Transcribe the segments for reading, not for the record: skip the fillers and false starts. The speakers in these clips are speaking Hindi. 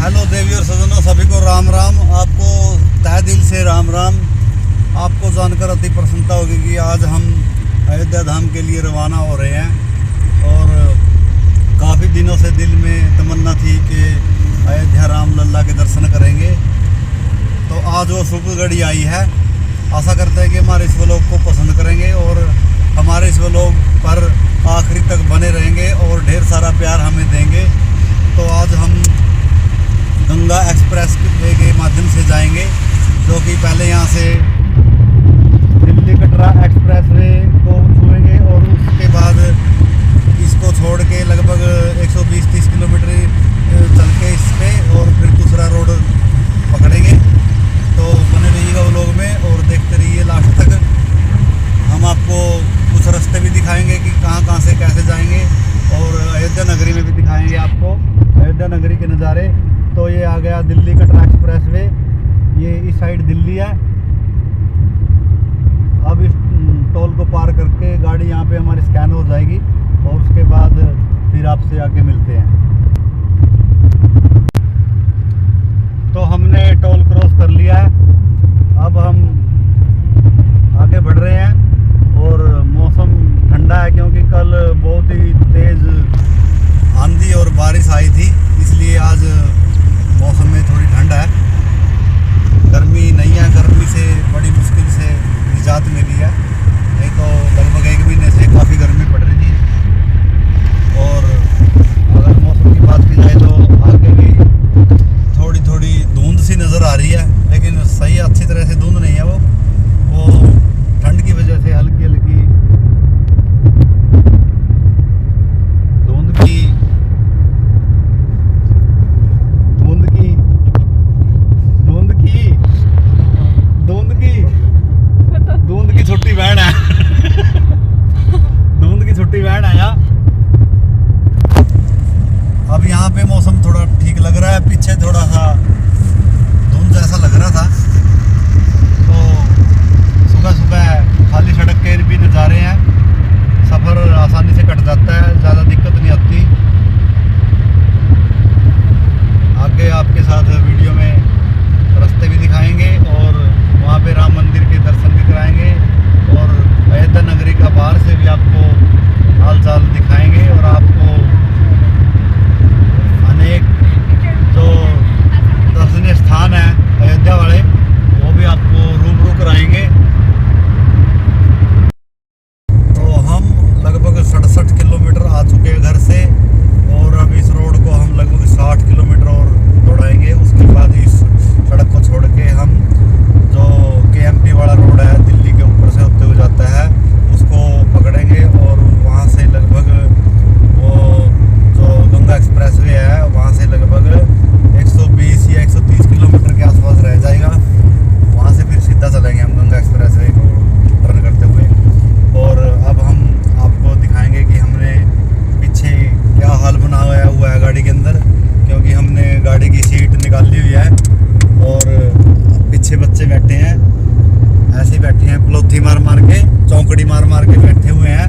हेलो देवी और सजनों, सभी को राम राम। आपको तहे दिल से राम राम। आपको जानकर अति प्रसन्नता होगी कि आज हम अयोध्या धाम के लिए रवाना हो रहे हैं और काफ़ी दिनों से दिल में तमन्ना थी कि अयोध्या राम लल्ला के दर्शन करेंगे। तो आज वो शुभ घड़ी आई है। आशा करते हैं कि हमारे इस व्लॉग को पसंद करेंगे और हमारे इस व्लॉग पर आखिरी तक बने रहेंगे और ढेर सारा प्यार हमें देंगे। तो आज हम गंगा एक्सप्रेस वे के माध्यम से जाएंगे, जो कि पहले यहाँ से दिल्ली कटरा एक्सप्रेस वे को छुएंगे और उसके बाद इसको छोड़ के लगभग 120-30 किलोमीटर चल के इस पे और फिर दूसरा रोड पकड़ेंगे। तो बने रहिएगा व्लॉग में और देखते रहिए लास्ट तक। हम आपको कुछ रास्ते भी दिखाएंगे कि कहाँ से कैसे जाएंगे और अयोध्या नगरी में भी दिखाएंगे आपको अयोध्या नगरी के नज़ारे। तो ये आ गया दिल्ली कटरा एक्सप्रेस वे। ये इस साइड दिल्ली है। अब इस टोल को पार करके गाड़ी यहाँ पे हमारी स्कैन हो जाएगी और उसके बाद फिर आपसे आगे मिलते हैं। तो हमने टोल क्रॉस कर लिया है। अब हम आगे बढ़ रहे हैं और मौसम ठंडा है क्योंकि कल बहुत ही तेज़ आंधी और बारिश आई थी, इसलिए आज मौसम में थोड़ी ठंड है। गर्मी नहीं है, गर्मी से बड़ी मुश्किल से निजात मिली है, नहीं तो लगभग 1 महीने से काफ़ी गर्मी पड़ रही थी। और अगर मौसम की बात की जाए तो आगे भी थोड़ी थोड़ी धुंध सी नज़र आ रही है, लेकिन सही अच्छी तरह से धुंध नहीं है। वो ठंड की वजह से हल्की हल्की छुट्टी बहन है धुंध की छुट्टी बहन है यहाँ। अब यहाँ पे मौसम थोड़ा ठीक लग रहा है। पीछे थोड़ा सा धुंध जैसा लग रहा था। तो सुबह सुबह खाली सड़क के भी नज़ारे हैं। सफ़र आसानी से कट जाता है, ज़्यादा दिक्कत नहीं आती। आगे आपके साथ वीडियो में रास्ते भी दिखाएंगे और वहाँ पे राम मंदिर के दर्शन भी कराएंगे और अयोध्या नगरी का बाहर से भी आपको हाल चाल दिखाएंगे और आपको अनेक जो दर्शनीय स्थान है अयोध्या वाले वो भी आपको रूबरू कराएंगे। तो हम लगभग 67 किलोमीटर आ चुके हैं घर से और अब इस रोड को हम लगभग 60 किलोमीटर और दौड़ाएंगे। उसके बाद इस सड़क को छोड़ के हम जो KMT वाला रोड है दिल्ली के ऊपर से होते हुए जाता है उसको पकड़ेंगे और वहाँ से लगभग वो जो गंगा एक्सप्रेस वे है वहाँ से लगभग 120 या 130 किलोमीटर के आसपास रह जाएगा। वहाँ से फिर सीधा चलेंगे हम गंगा एक्सप्रेस वे को टर्न करते हुए। और अब हम आपको दिखाएंगे कि हमने पीछे क्या हाल बना हुआ है गाड़ी के अंदर, क्योंकि हमने गाड़ी की सीट निकाली हुई है और पीछे बच्चे बैठे हैं, ऐसे बैठे हैं पलोथी मार मार के, चौकड़ी मार मार के बैठे हुए हैं।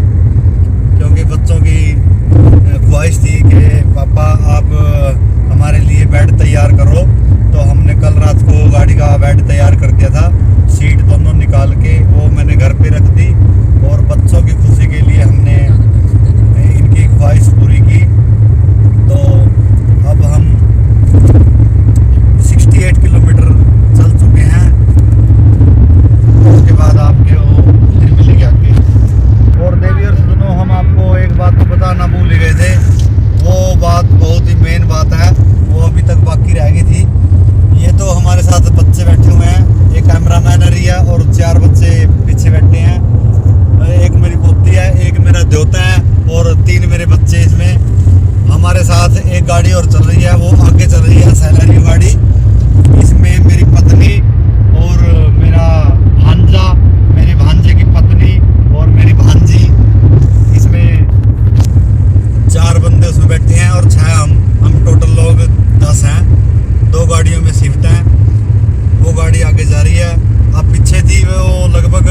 क्योंकि बच्चों की ख्वाहिश थी कि पापा आप हमारे लिए बेड तैयार करो। तो हमने कल रात को गाड़ी का बेड तैयार कर दिया था। सीट दोनों निकाल के वो मैंने घर पे रख दी और बच्चों की खुशी के लिए हमने इनकी ख्वाहिश पूरी की। तो अब हम 68 किलोमीटर चल चुके हैं। उसके बाद आपके वो फिर मिलेंगे आगे। और देवी और सजनों, हम आपको एक बात तो बताना भूल ही गए थे। वो बात बहुत ही मेन बात है, वो अभी तक बाकी रह गई थी। ये तो हमारे साथ बच्चे बैठे हुए हैं, एक कैमरामैन है और 4 बच्चे पीछे बैठे हैं। एक मेरी पोती है, एक मेरा द्योता है और 3 मेरे बच्चे इसमें। हमारे साथ एक गाड़ी और चल रही है, वो आगे चल रही है सैलानी गाड़ी। इसमें मेरी पत्नी और मेरा भांजा, मेरे भांजे की पत्नी और मेरी भांजी, इसमें 4 बंदे उसमें बैठे हैं और 6 हम टोटल लोग 10 हैं। 2 गाड़ियों में शिफ्ट हैं। वो गाड़ी आगे जा रही है। अब पीछे थी वो लगभग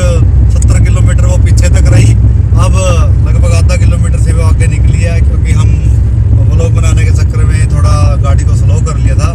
70 किलोमीटर वो पीछे तक रही। अब लगभग आधा किलोमीटर से वो आगे निकली है, क्योंकि हम व्लॉग बनाने के चक्कर में थोड़ा गाड़ी को स्लो कर लिया था।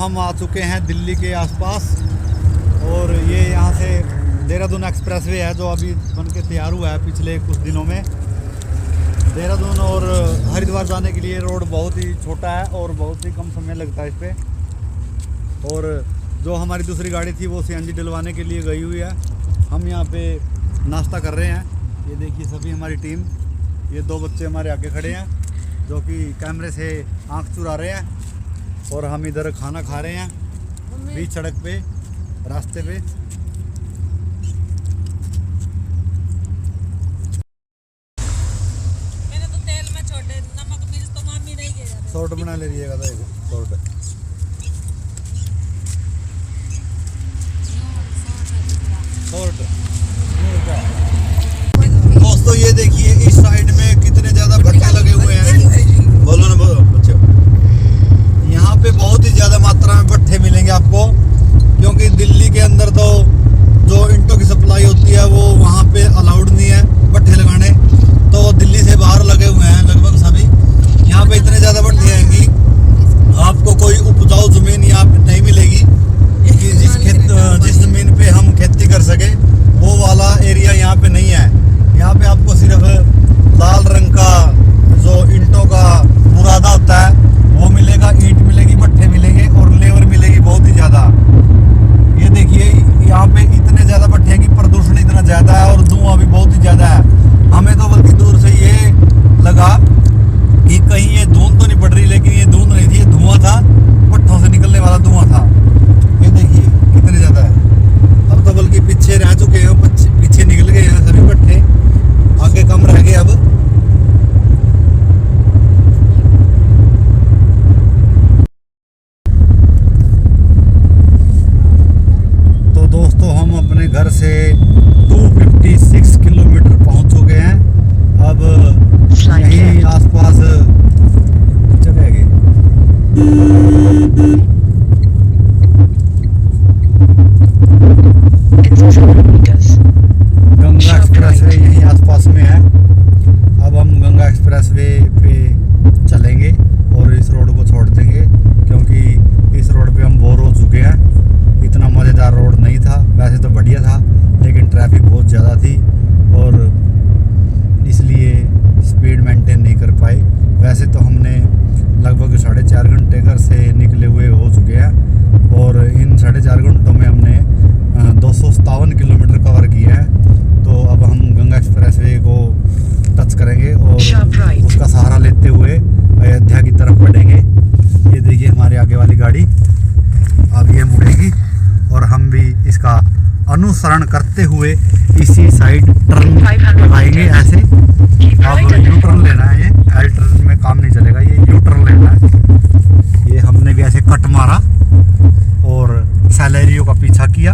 हम आ चुके हैं दिल्ली के आसपास और ये यहाँ से देहरादून एक्सप्रेसवे है जो अभी बन के तैयार हुआ है पिछले कुछ दिनों में। देहरादून और हरिद्वार जाने के लिए रोड बहुत ही छोटा है और बहुत ही कम समय लगता है इस पर। और जो हमारी दूसरी गाड़ी थी वो सीएनजी डलवाने के लिए गई हुई है। हम यहाँ पे नाश्ता कर रहे हैं। ये देखिए सभी हमारी टीम, ये 2 बच्चे हमारे आगे खड़े हैं जो कि कैमरे से आंख चुरा रहे हैं और हम इधर खाना खा रहे हैं बीच सड़क पे रास्ते पे। मैंने तो तेल में छोड़े नमक मिर्च तो मामी नहीं गिरा। शॉर्ट बना ले रहिएगा तो एक शॉर्ट दोस्तों ये देखिए इस साइड में कितने ज्यादा भट्टे लगे हुए हैं। बोलो ना बोलो बच्चों। यहाँ पे बहुत ही ज्यादा मात्रा में भट्टे मिलेंगे आपको, क्योंकि दिल्ली के अंदर तो जो ईंटों की सप्लाई होती है वो वहाँ पे अलाउड नहीं है भट्टे लगाने, तो दिल्ली से बाहर लगे हुए हैं लगभग सभी। यहाँ पे इतने ज्यादा भट्टे हैं कि आपको कोई उपजाऊ जमीन यहाँ पे नहीं मिलेगी कि जिस जमीन पे हम खेती कर सके वो वाला एरिया यहाँ पे नहीं है। यहाँ पे आपको सिर्फ लाल रंग का जो ईंटों का मुरादा होता है वो मिलेगा, ईंट मिलेगी, भट्टे मिलेंगे और लेबर मिलेगी बहुत ही ज़्यादा। ये देखिए यहाँ पे इतने ज़्यादा भट्टे हैं कि प्रदूषण इतना ज़्यादा है और धुआं भी बहुत ही ज़्यादा है। हमें तो बल्कि दूर से ये लगा कि कहीं ये धुंध तो नहीं पड़ रही, लेकिन ये धुंध नहीं थी, ये धुआं था, भट्टों से निकलने वाला धुआं था। ये देखिए कितने ज़्यादा है। अब तो बल्कि पीछे रह चुके हैं, पीछे निकल गए हैं सभी भट्टे, आगे कम रह गए अब। तो दोस्तों हम अपने घर से 256 किलोमीटर पहुंच चुके हैं। अब यहीं आसपास जगह है गंगा एक्सप्रेसवे, यहीं आसपास में है। अब हम गंगा एक्सप्रेसवे पे चलेंगे और इस रोड को छोड़ देंगे, क्योंकि इस रोड पे हम बोर हो चुके हैं। इतना मज़ेदार रोड नहीं था, वैसे तो बढ़िया था लेकिन ट्रैफिक बहुत ज़्यादा थी और इसलिए स्पीड मेंटेन नहीं कर पाए। वैसे तो हमने लगभग 4.5 घंटे घर से निकले हुए हो चुके हैं और इन 4.5 घंटों में हमने 257 किलोमीटर कवर किया है। तो अब हम गंगा एक्सप्रेसवे को टच करेंगे और उसका सहारा लेते हुए अयोध्या की तरफ बढ़ेंगे। ये देखिए हमारे आगे वाली गाड़ी अब ये मुड़ेगी और हम भी इसका अनुसरण करते हुए इसी साइड टर्न लगाएंगे। ऐसे अब यू टर्न लेना है, ये एल टर्न में काम नहीं चलेगा, ये यू टर्न लेना है। ये हमने भी ऐसे कट मारा और सैलरियों का पीछा किया।